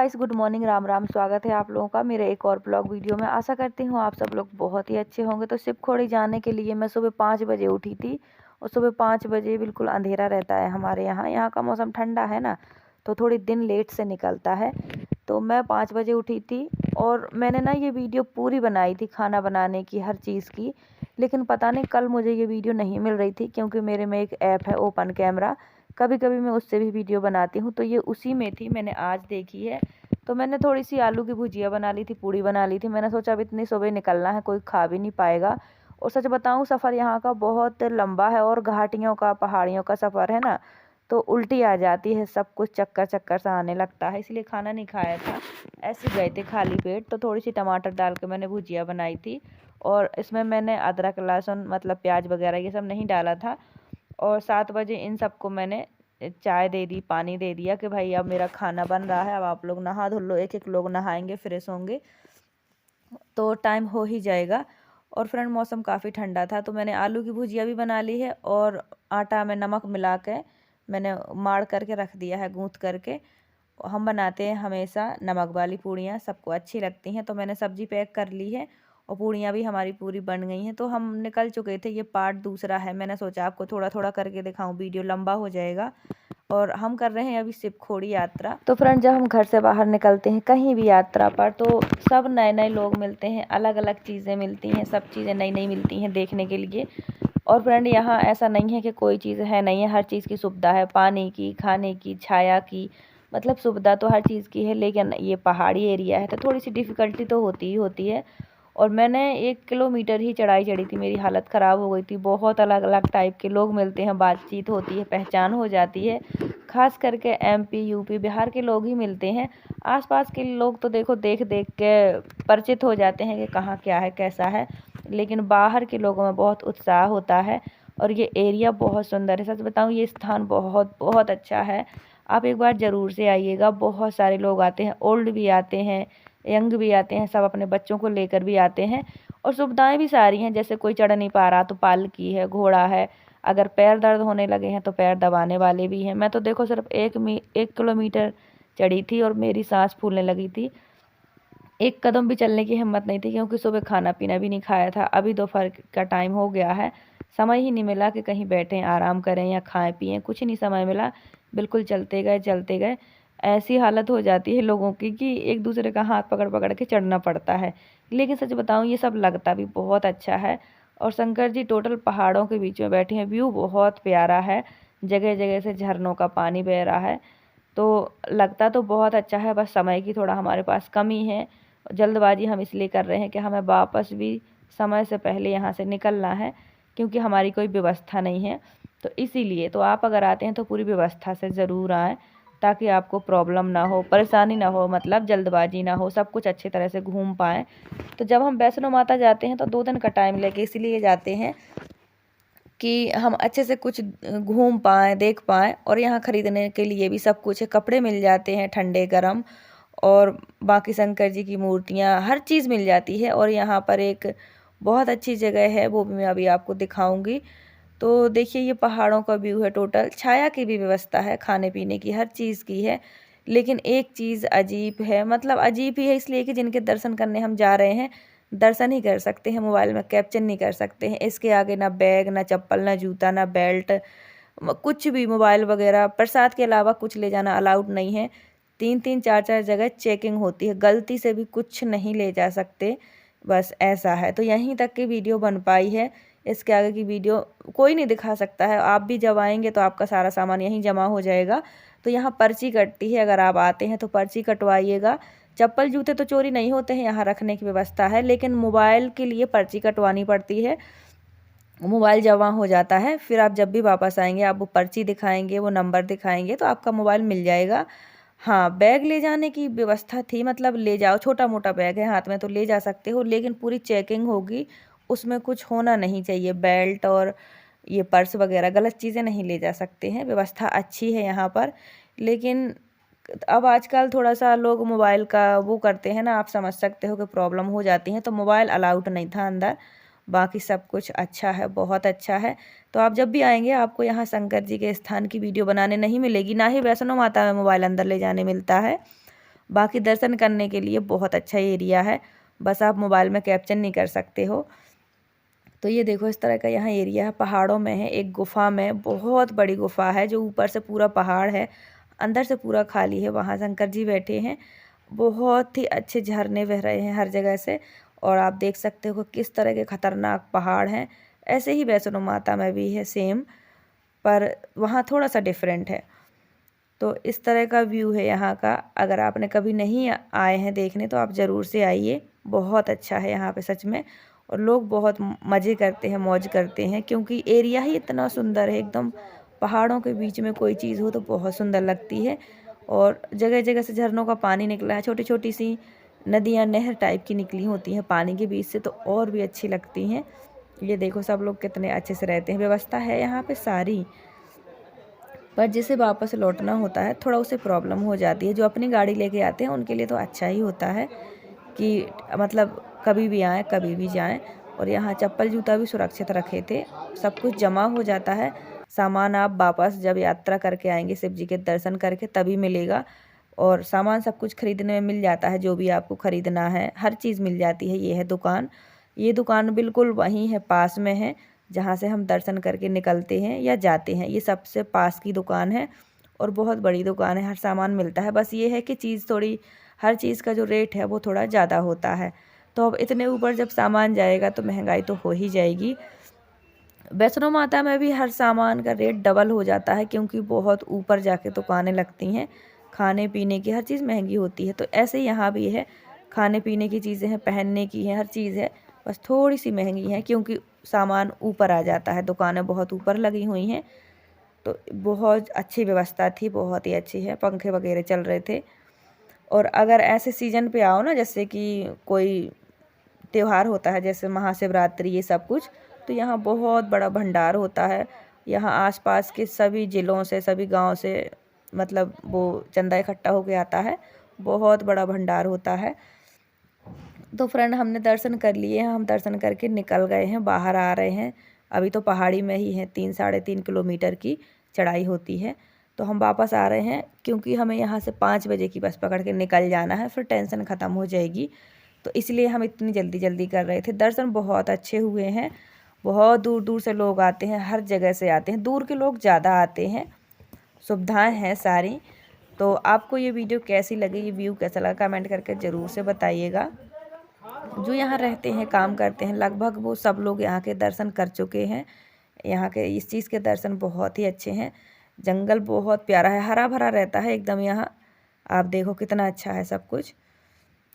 Guys, good morning, Ram Ram. स्वागत है आप लोगों का मेरे एक और ब्लॉग वीडियो में। आशा करती हूँ आप सब लोग बहुत ही अच्छे होंगे। तो शिवखोड़ी जाने के लिए मैं सुबह 5 बजे उठी थी और सुबह 5 बजे बिल्कुल अंधेरा रहता है हमारे यहाँ। यहाँ का मौसम ठंडा है ना, तो थोड़ी दिन लेट से निकलता है। तो मैं 5 बजे उठी थी और मैंने ना ये वीडियो पूरी बनाई थी, खाना बनाने की, हर चीज़ की। लेकिन पता नहीं कल मुझे ये वीडियो नहीं मिल रही थी, क्योंकि मेरे में एक ऐप है ओपन कैमरा, कभी कभी मैं उससे भी वीडियो बनाती हूँ। तो ये उसी में थी, मैंने आज देखी है। तो मैंने थोड़ी सी आलू की भुजिया बना ली थी, पूड़ी बना ली थी। मैंने सोचा अब इतनी सुबह निकलना है, कोई खा भी नहीं पाएगा। और सच बताऊँ, सफ़र यहाँ का बहुत लंबा है और घाटियों का, पहाड़ियों का सफ़र है ना, तो उल्टी आ जाती है, सब कुछ चक्कर चक्कर सा आने लगता है, इसलिए खाना नहीं खाया था। ऐसे गए थे खाली पेट। तो थोड़ी सी टमाटर डाल के मैंने भुजिया बनाई थी और इसमें मैंने अदरक लहसुन मतलब प्याज वगैरह ये सब नहीं डाला था। और 7 बजे इन सबको मैंने चाय दे दी, पानी दे दिया कि भाई अब मेरा खाना बन रहा है, अब आप लोग नहा धो लो। एक एक लोग नहाएंगे, फ्रेश होंगे तो टाइम हो ही जाएगा। और फ्रेंड, मौसम काफ़ी ठंडा था, तो मैंने आलू की भुजिया भी बना ली है और आटा में नमक मिला के मैंने माड़ करके रख दिया है, गूँथ करके। हम बनाते हैं हमेशा नमक वाली पूड़ियाँ, सबको अच्छी लगती हैं। तो मैंने सब्जी पैक कर ली है और पूड़ियाँ भी हमारी पूरी बन गई हैं। तो हम निकल चुके थे, ये पार्ट दूसरा है। मैंने सोचा आपको थोड़ा थोड़ा करके दिखाऊं, वीडियो लंबा हो जाएगा। और हम कर रहे हैं अभी शिवखोड़ी यात्रा। तो फ्रेंड, जब हम घर से बाहर निकलते हैं कहीं भी यात्रा पर, तो सब नए नए लोग मिलते हैं, अलग अलग चीज़ें मिलती हैं, सब चीज़ें नई नई मिलती हैं देखने के लिए। और फ्रेंड, यहाँ ऐसा नहीं है कि कोई चीज़ है नहीं है, हर चीज़ की सुविधा है, पानी की, खाने की, छाया की, मतलब सुविधा तो हर चीज़ की है। लेकिन ये पहाड़ी एरिया है तो थोड़ी सी डिफ़िकल्टी तो होती ही होती है। और मैंने 1 किलोमीटर ही चढ़ाई चढ़ी थी, मेरी हालत ख़राब हो गई थी। बहुत अलग अलग टाइप के लोग मिलते हैं, बातचीत होती है, पहचान हो जाती है। ख़ास करके एमपी, यूपी, बिहार के लोग ही मिलते हैं। आसपास के लोग तो देखो देख देख के परिचित हो जाते हैं कि कहाँ क्या है, कैसा है। लेकिन बाहर के लोगों में बहुत उत्साह होता है। और ये एरिया बहुत सुंदर है, सच बताऊँ ये स्थान बहुत बहुत अच्छा है। आप एक बार ज़रूर से आइएगा। बहुत सारे लोग आते हैं, ओल्ड भी आते हैं, यंग भी आते हैं, सब अपने बच्चों को लेकर भी आते हैं। और सुविधाएं भी सारी हैं, जैसे कोई चढ़ नहीं पा रहा तो पालकी है, घोड़ा है। अगर पैर दर्द होने लगे हैं तो पैर दबाने वाले भी हैं। मैं तो देखो सिर्फ 1 किलोमीटर चढ़ी थी और मेरी सांस फूलने लगी थी। एक कदम भी चलने की हिम्मत नहीं थी, क्योंकि सुबह खाना पीना भी नहीं खाया था। अभी दोपहर का टाइम हो गया है, समय ही नहीं मिला कि कहीं बैठें, आराम करें या खाएं पिएं, कुछ नहीं समय मिला। बिल्कुल चलते गए चलते गए। ऐसी हालत हो जाती है लोगों की कि एक दूसरे का हाथ पकड़ पकड़ के चढ़ना पड़ता है। लेकिन सच बताऊं, ये सब लगता भी बहुत अच्छा है। और शंकर जी टोटल पहाड़ों के बीच में बैठे हैं, व्यू बहुत प्यारा है, जगह जगह से झरनों का पानी बह रहा है। तो लगता तो बहुत अच्छा है, बस समय की थोड़ा हमारे पास कमी है। जल्दबाजी हम इसलिए कर रहे हैं कि हमें वापस भी समय से पहले यहाँ से निकलना है, क्योंकि हमारी कोई व्यवस्था नहीं है। तो इसीलिए तो आप अगर आते हैं तो पूरी व्यवस्था से ज़रूर आएँ, ताकि आपको प्रॉब्लम ना हो, परेशानी ना हो, मतलब जल्दबाजी ना हो, सब कुछ अच्छी तरह से घूम पाएँ। तो जब हम वैष्णो माता जाते हैं तो 2 दिन का टाइम लेके इसलिए जाते हैं कि हम अच्छे से कुछ घूम पाएँ, देख पाएँ। और यहाँ ख़रीदने के लिए भी सब कुछ है, कपड़े मिल जाते हैं ठंडे गरम, और बाकी शंकर जी की मूर्तियाँ, हर चीज़ मिल जाती है। और यहाँ पर एक बहुत अच्छी जगह है, वो भी मैं अभी आपको दिखाऊंगी। तो देखिए, ये पहाड़ों का व्यू है, टोटल छाया की भी व्यवस्था है, खाने पीने की, हर चीज़ की है। लेकिन एक चीज़ अजीब है, मतलब अजीब ही है इसलिए कि जिनके दर्शन करने हम जा रहे हैं, दर्शन ही कर सकते हैं, मोबाइल में कैप्चर नहीं कर सकते हैं। इसके आगे ना बैग, ना चप्पल, ना जूता, ना बेल्ट, कुछ भी, मोबाइल वगैरह, प्रसाद के अलावा कुछ ले जाना अलाउड नहीं है। 3-3 4-4 जगह चेकिंग होती है, गलती से भी कुछ नहीं ले जा सकते, बस ऐसा है। तो यहीं तक की वीडियो बन पाई है, इसके आगे की वीडियो कोई नहीं दिखा सकता है। आप भी जब आएंगे तो आपका सारा सामान यहीं जमा हो जाएगा। तो यहाँ पर्ची कटती है, अगर आप आते हैं तो पर्ची कटवाइएगा। चप्पल जूते तो चोरी नहीं होते हैं, यहाँ रखने की व्यवस्था है, लेकिन मोबाइल के लिए पर्ची कटवानी पड़ती है। मोबाइल जमा हो जाता है, फिर आप जब भी वापस आएंगे आप वो पर्ची दिखाएंगे, वो नंबर दिखाएंगे, तो आपका मोबाइल मिल जाएगा। हाँ, बैग ले जाने की व्यवस्था थी, मतलब ले जाओ, छोटा मोटा बैग है हाथ में तो ले जा सकते हो, लेकिन पूरी चेकिंग होगी, उसमें कुछ होना नहीं चाहिए। बेल्ट और ये पर्स वगैरह गलत चीज़ें नहीं ले जा सकते हैं। व्यवस्था अच्छी है यहाँ पर। लेकिन अब आजकल थोड़ा सा लोग मोबाइल का वो करते हैं ना, आप समझ सकते हो कि प्रॉब्लम हो जाती है। तो मोबाइल अलाउड नहीं था अंदर, बाकी सब कुछ अच्छा है, बहुत अच्छा है। तो आप जब भी आएंगे आपको यहाँ शंकर जी के स्थान की वीडियो बनाने नहीं मिलेगी, ना ही वैष्णो माता में मोबाइल अंदर ले जाने मिलता है। बाकी दर्शन करने के लिए बहुत अच्छा एरिया है, बस आप मोबाइल में कैप्चर नहीं कर सकते हो। तो ये देखो इस तरह का यहाँ एरिया है, पहाड़ों में है, एक गुफा में, बहुत बड़ी गुफा है जो ऊपर से पूरा पहाड़ है, अंदर से पूरा खाली है। वहाँ शंकर जी बैठे हैं, बहुत ही अच्छे झरने बह रहे हैं हर जगह से। और आप देख सकते हो किस तरह के खतरनाक पहाड़ हैं। ऐसे ही वैष्णो माता में भी है सेम, पर वहाँ थोड़ा सा डिफरेंट है। तो इस तरह का व्यू है यहाँ का। अगर आपने कभी नहीं आए हैं देखने तो आप ज़रूर से आइए, बहुत अच्छा है यहाँ पे सच में। और लोग बहुत मज़े करते हैं, मौज करते हैं, क्योंकि एरिया ही इतना सुंदर है एकदम। पहाड़ों के बीच में कोई चीज़ हो तो बहुत सुंदर लगती है। और जगह जगह से झरनों का पानी निकला है, छोटी छोटी सी नदियाँ नहर टाइप की निकली होती हैं पानी के बीच से, तो और भी अच्छी लगती हैं। ये देखो सब लोग कितने अच्छे से रहते हैं, व्यवस्था है यहाँ पे सारी। पर जिसे वापस लौटना होता है थोड़ा उसे प्रॉब्लम हो जाती है। जो अपनी गाड़ी लेके आते हैं उनके लिए तो अच्छा ही होता है कि मतलब कभी भी आएँ कभी भी जाएँ। और यहाँ चप्पल जूता भी सुरक्षित रखे थे, सब कुछ जमा हो जाता है। सामान आप वापस जब यात्रा करके आएंगे शिव जी के दर्शन करके तभी मिलेगा। और सामान सब कुछ खरीदने में मिल जाता है, जो भी आपको ख़रीदना है हर चीज़ मिल जाती है। ये है दुकान, ये दुकान बिल्कुल वहीं है, पास में है, जहाँ से हम दर्शन करके निकलते हैं या जाते हैं। ये सबसे पास की दुकान है और बहुत बड़ी दुकान है, हर सामान मिलता है। बस ये है कि चीज़ थोड़ी, हर चीज़ का जो रेट है वो थोड़ा ज़्यादा होता है। तो अब इतने ऊपर जब सामान जाएगा तो महंगाई तो हो ही जाएगी। वैष्णो माता में भी हर सामान का रेट डबल हो जाता है, क्योंकि बहुत ऊपर जाके दुकानें लगती हैं, खाने पीने की हर चीज़ महंगी होती है। तो ऐसे ही यहाँ भी है, खाने पीने की चीज़ें हैं, पहनने की हैं, हर चीज़ है, बस थोड़ी सी महंगी है क्योंकि सामान ऊपर आ जाता है, दुकानें बहुत ऊपर लगी हुई हैं। तो बहुत अच्छी व्यवस्था थी, बहुत ही अच्छी है, पंखे वगैरह चल रहे थे। और अगर ऐसे सीज़न पे आओ ना, जैसे कि कोई त्योहार होता है जैसे महाशिवरात्रि, ये सब कुछ, तो यहाँ बहुत बड़ा भंडार होता है। यहाँ आसपास के सभी ज़िलों से, सभी गांव से मतलब वो चंदा इकट्ठा होके आता है, बहुत बड़ा भंडार होता है। तो फ्रेंड हमने दर्शन कर लिए हैं, हम दर्शन करके निकल गए हैं, बाहर आ रहे हैं। अभी तो पहाड़ी में ही है, 3-3.5 किलोमीटर की चढ़ाई होती है। तो हम वापस आ रहे हैं क्योंकि हमें यहाँ से 5 बजे की बस पकड़ के निकल जाना है, फिर टेंशन ख़त्म हो जाएगी। तो इसलिए हम इतनी जल्दी जल्दी कर रहे थे। दर्शन बहुत अच्छे हुए हैं, बहुत दूर दूर से लोग आते हैं, हर जगह से आते हैं, दूर के लोग ज़्यादा आते हैं, सुविधाएँ हैं सारी। तो आपको ये वीडियो कैसी लगी, ये व्यू कैसा लगा, कमेंट करके ज़रूर से बताइएगा। जो यहाँ रहते हैं, काम करते हैं, लगभग वो सब लोग यहाँ के दर्शन कर चुके हैं। यहाँ के इस चीज़ के दर्शन बहुत ही अच्छे हैं। जंगल बहुत प्यारा है, हरा भरा रहता है एकदम यहाँ। आप देखो कितना अच्छा है सब कुछ।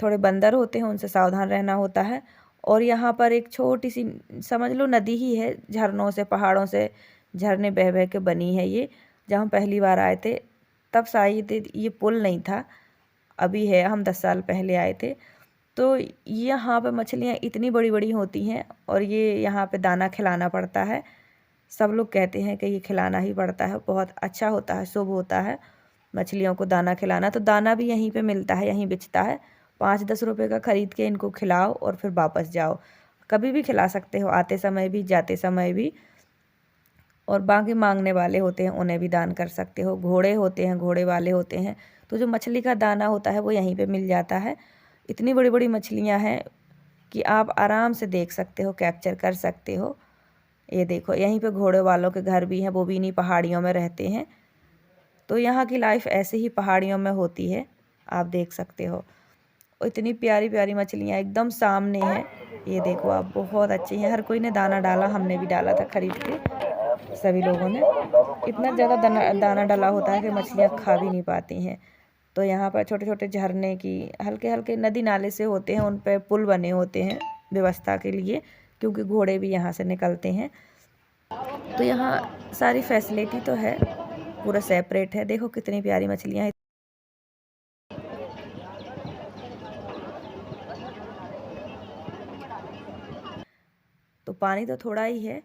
थोड़े बंदर होते हैं, उनसे सावधान रहना होता है। और यहाँ पर एक छोटी सी समझ लो नदी ही है, झरनों से, पहाड़ों से झरने बह बह के बनी है ये। जब हम पहली बार आए थे तब शायद ये पुल नहीं था, अभी है, हम 10 साल पहले आए थे। तो यहाँ पे मछलियाँ इतनी बड़ी बड़ी होती हैं और ये यहाँ पे दाना खिलाना पड़ता है। सब लोग कहते हैं कि ये खिलाना ही पड़ता है, बहुत अच्छा होता है, शुभ होता है मछलियों को दाना खिलाना। तो दाना भी यहीं पे मिलता है, यहीं बिचता है। 5-10 रुपए का ख़रीद के इनको खिलाओ और फिर वापस जाओ। कभी भी खिला सकते हो, आते समय भी जाते समय भी। और बाकी मांगने वाले होते हैं उन्हें भी दान कर सकते हो। घोड़े होते हैं, घोड़े वाले होते हैं, तो जो मछली का दाना होता है वो यहीं पे मिल जाता है। इतनी बड़ी बड़ी मछलियाँ हैं कि आप आराम से देख सकते हो, कैप्चर कर सकते हो। ये देखो यहीं पे घोड़े वालों के घर भी हैं, वो भी इन्हीं पहाड़ियों में रहते हैं। तो यहाँ की लाइफ ऐसे ही पहाड़ियों में होती है, आप देख सकते हो। और इतनी प्यारी प्यारी मछलियाँ एकदम सामने हैं। ये देखो आप, बहुत अच्छी हैं। हर कोई ने दाना डाला, हमने भी डाला था खरीद के, सभी लोगों ने। इतना ज़्यादा दाना दाना डाला होता है कि मछलियाँ खा भी नहीं पाती हैं। तो यहाँ पर छोटे छोटे झरने की, हल्के हल्के नदी नाले से होते हैं, उन पर पुल बने होते हैं व्यवस्था के लिए, क्योंकि घोड़े भी यहाँ से निकलते हैं। तो यहाँ सारी फैसिलिटी तो है, पूरा सेपरेट है। देखो कितनी प्यारी मछलियाँ हैं। तो पानी तो थोड़ा ही है,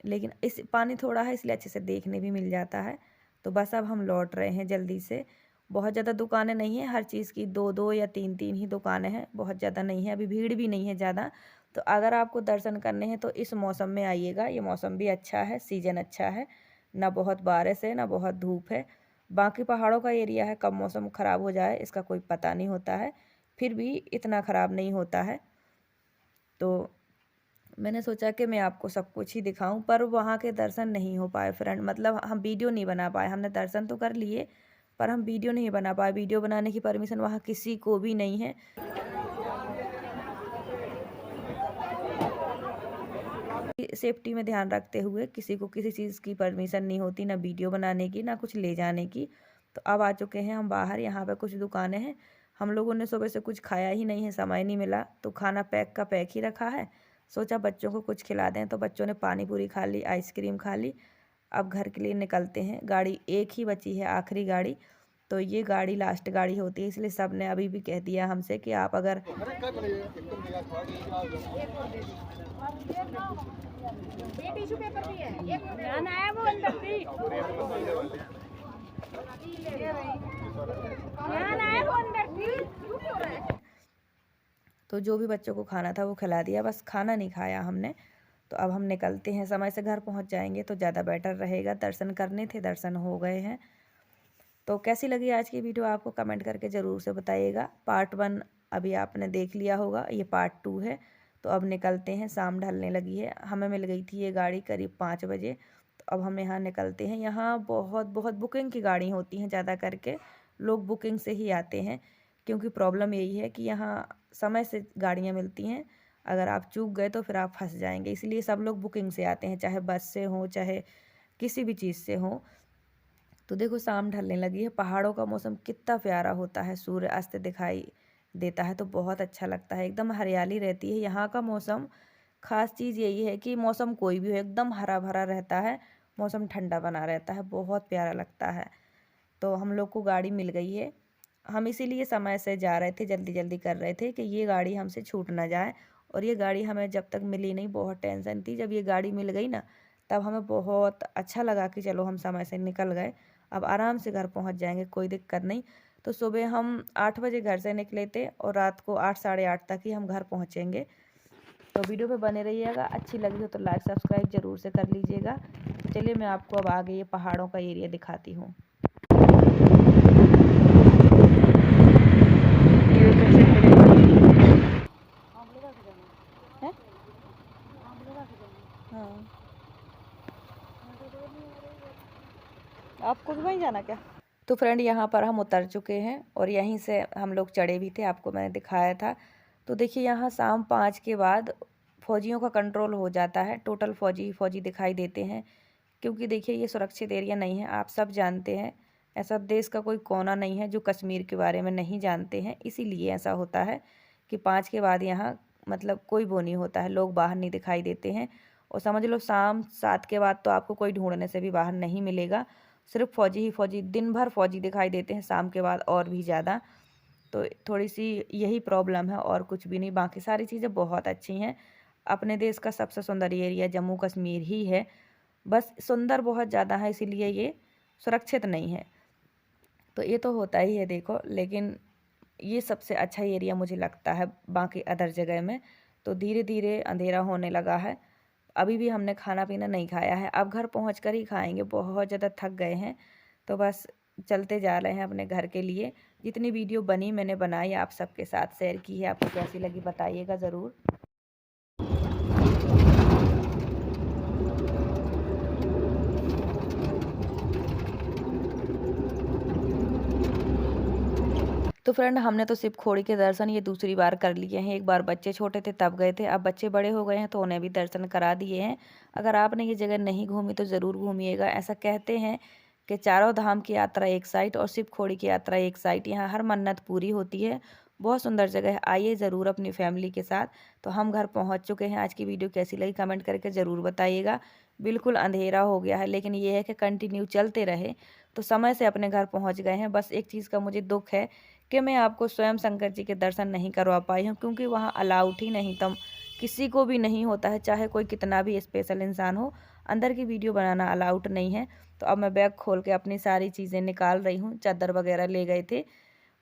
लेकिन इस पानी थोड़ा है इसलिए अच्छे से देखने भी मिल जाता है। तो बस अब हम लौट रहे हैं जल्दी से। बहुत ज़्यादा दुकानें नहीं है, हर चीज़ की 2-2 या 3-3 ही दुकानें हैं, बहुत ज़्यादा नहीं है। अभी भीड़ भी नहीं है ज़्यादा। तो अगर आपको दर्शन करने हैं तो इस मौसम में आइएगा, ये मौसम भी अच्छा है, सीज़न अच्छा है, ना बहुत बारिश है ना बहुत धूप है। बाकी पहाड़ों का एरिया है, कब मौसम ख़राब हो जाए इसका कोई पता नहीं होता है, फिर भी इतना ख़राब नहीं होता है। तो मैंने सोचा कि मैं आपको सब कुछ ही दिखाऊं, पर वहाँ के दर्शन नहीं हो पाए फ्रेंड, मतलब हम वीडियो नहीं बना पाए। हमने दर्शन तो कर लिए पर हम वीडियो नहीं बना पाए। वीडियो बनाने की परमिशन वहाँ किसी को भी नहीं है। सेफ्टी में ध्यान रखते हुए किसी को किसी चीज़ की परमिशन नहीं होती, ना वीडियो बनाने की ना कुछ ले जाने की। तो अब आ चुके हैं हम बाहर। यहाँ पे कुछ दुकानें हैं। हम लोगों ने सुबह से कुछ खाया ही नहीं है, समय नहीं मिला, तो खाना पैक का पैक ही रखा है। सोचा बच्चों को कुछ खिला दें, तो बच्चों ने पानी पूरी खा ली, आइसक्रीम खा ली। अब घर के लिए निकलते हैं। गाड़ी एक ही बची है, आखिरी गाड़ी। तो ये गाड़ी लास्ट गाड़ी होती है, इसलिए सब ने अभी भी कह दिया हमसे कि आप अगर टिश्यू पेपर भी है, एक आया वो अंदर थी, आया वो अंदर थी। तो जो भी बच्चों को खाना था वो खिला दिया, बस खाना नहीं खाया हमने। तो अब हम निकलते हैं, समय से घर पहुंच जाएंगे तो ज़्यादा बेटर रहेगा। दर्शन करने थे, दर्शन हो गए हैं। तो कैसी लगी आज की वीडियो आपको कमेंट करके ज़रूर से बताइएगा। पार्ट 1 अभी आपने देख लिया होगा, ये पार्ट 2 है। तो अब निकलते हैं, शाम ढलने लगी है। हमें मिल गई थी ये गाड़ी करीब 5 बजे। तो अब हम यहाँ निकलते हैं। यहाँ बहुत बहुत बुकिंग की गाड़ी होती हैं, ज़्यादा करके लोग बुकिंग से ही आते हैं, क्योंकि प्रॉब्लम यही है कि यहाँ समय से गाड़ियाँ मिलती हैं। अगर आप चूक गए तो फिर आप फंस जाएंगे, इसलिए सब लोग बुकिंग से आते हैं, चाहे बस से हो चाहे किसी भी चीज़ से हो। तो देखो शाम ढलने लगी है। पहाड़ों का मौसम कितना प्यारा होता है, सूर्य अस्त दिखाई देता है तो बहुत अच्छा लगता है, एकदम हरियाली रहती है। यहाँ का मौसम खास चीज़ यही है कि मौसम कोई भी हो एकदम हरा भरा रहता है, मौसम ठंडा बना रहता है, बहुत प्यारा लगता है। तो हम लोग को गाड़ी मिल गई है। हम इसीलिए समय से जा रहे थे, जल्दी जल्दी कर रहे थे कि ये गाड़ी हमसे छूट ना जाए। और ये गाड़ी हमें जब तक मिली नहीं, बहुत टेंशन थी। जब ये गाड़ी मिल गई ना, तब हमें बहुत अच्छा लगा कि चलो हम समय से निकल गए, अब आराम से घर पहुंच जाएंगे, कोई दिक्कत नहीं। तो सुबह हम 8 बजे घर से निकले थे और रात को 8 साढ़े 8 तक ही हम घर पहुंचेंगे। तो वीडियो पे बने रहिएगा। अच्छी लगी हो तो लाइक सब्सक्राइब ज़रूर से कर लीजिएगा। तो चलिए मैं आपको अब आगे ये पहाड़ों का एरिया दिखाती हूँ। हाँ, आपको भी वहीं जाना क्या? तो फ्रेंड यहाँ पर हम उतर चुके हैं और यहीं से हम लोग चढ़े भी थे, आपको मैंने दिखाया था। तो देखिए यहाँ शाम 5 के बाद फौजियों का कंट्रोल हो जाता है, टोटल फौजी फौजी दिखाई देते हैं। क्योंकि देखिए ये सुरक्षित एरिया नहीं है, आप सब जानते हैं। ऐसा देश का कोई कोना नहीं है जो कश्मीर के बारे में नहीं जानते हैं, इसीलिए ऐसा होता है कि 5 के बाद यहाँ मतलब कोई वो नहीं होता है, लोग बाहर नहीं दिखाई देते हैं। और समझ लो शाम 7 के बाद तो आपको कोई ढूंढने से भी बाहर नहीं मिलेगा, सिर्फ फौजी ही फौजी, दिन भर फौजी दिखाई देते हैं, शाम के बाद और भी ज़्यादा। तो थोड़ी सी यही प्रॉब्लम है और कुछ भी नहीं, बाकी सारी चीज़ें बहुत अच्छी हैं। अपने देश का सबसे सुंदर एरिया जम्मू कश्मीर ही है, बस सुंदर बहुत ज़्यादा है, इसीलिए ये सुरक्षित नहीं है। तो ये तो होता ही है देखो, लेकिन ये सबसे अच्छा एरिया मुझे लगता है बाकी अदर जगह में। तो धीरे धीरे अंधेरा होने लगा है। अभी भी हमने खाना पीना नहीं खाया है, अब घर पहुँच कर ही खाएंगे, बहुत ज़्यादा थक गए हैं। तो बस चलते जा रहे हैं अपने घर के लिए। जितनी वीडियो बनी मैंने बनाई, आप सबके साथ शेयर की है। आपको कैसी लगी बताइएगा ज़रूर। तो फ्रेंड हमने तो शिव खोड़ी के दर्शन ये दूसरी बार कर लिए हैं। एक बार बच्चे छोटे थे तब गए थे, अब बच्चे बड़े हो गए हैं तो उन्हें भी दर्शन करा दिए हैं। अगर आपने ये जगह नहीं घूमी तो ज़रूर घूमिएगा। ऐसा कहते हैं कि चारों धाम की यात्रा एक साइड और शिव खोड़ी की यात्रा एक साइड, यहाँ हर मन्नत पूरी होती है। बहुत सुंदर जगह है, आइए ज़रूर अपनी फैमिली के साथ। तो हम घर पहुँच चुके हैं। आज की वीडियो कैसी लगी कमेंट करके ज़रूर बताइएगा। बिल्कुल अंधेरा हो गया है, लेकिन ये है कि कंटिन्यू चलते रहे तो समय से अपने घर पहुँच गए हैं। बस एक चीज़ का मुझे दुख है कि मैं आपको स्वयं शंकर जी के दर्शन नहीं करवा पाई हूँ, क्योंकि वहाँ अलाउड ही नहीं था, किसी को भी नहीं होता है, चाहे कोई कितना भी स्पेशल इंसान हो, अंदर की वीडियो बनाना अलाउड नहीं है। तो अब मैं बैग खोल के अपनी सारी चीज़ें निकाल रही हूँ। चादर वगैरह ले गए थे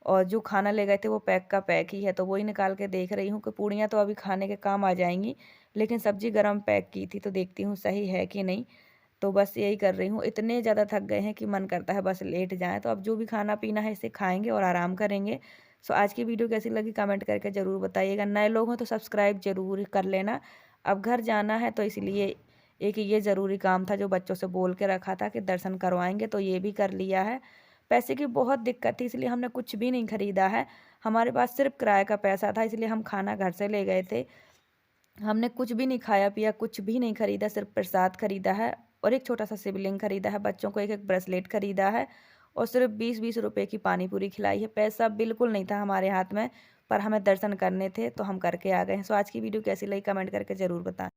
और जो खाना ले गए थे वो पैक का पैक ही है, तो वही निकाल के देख रही हूँ कि पूड़ियाँ तो अभी खाने के काम आ जाएंगी, लेकिन सब्जी गर्म पैक की थी तो देखती हूँ सही है कि नहीं। तो बस यही कर रही हूँ। इतने ज़्यादा थक गए हैं कि मन करता है बस लेट जाएँ। तो अब जो भी खाना पीना है इसे खाएँगे और आराम करेंगे। सो आज की वीडियो कैसी लगी कमेंट करके ज़रूर बताइएगा। नए लोग हो तो सब्सक्राइब ज़रूर कर लेना। अब घर जाना है तो इसलिए एक ये ज़रूरी काम था जो बच्चों से बोल के रखा था कि दर्शन करवाएँगे, तो ये भी कर लिया है। पैसे की बहुत दिक्कत थी इसलिए हमने कुछ भी नहीं खरीदा है। हमारे पास सिर्फ़ किराए का पैसा था, इसलिए हम खाना घर से ले गए थे। हमने कुछ भी नहीं खाया पिया, कुछ भी नहीं खरीदा, सिर्फ़ प्रसाद खरीदा है और एक छोटा-सा शिवलिंग खरीदा है, बच्चों को एक-एक ब्रेसलेट खरीदा है और सिर्फ़ 20-20 रुपए की पानी पूरी खिलाई है। पैसा बिल्कुल नहीं था हमारे हाथ में, पर हमें दर्शन करने थे तो हम करके आ गए हैं। सो आज की वीडियो कैसी लगी कमेंट करके ज़रूर बताएँ।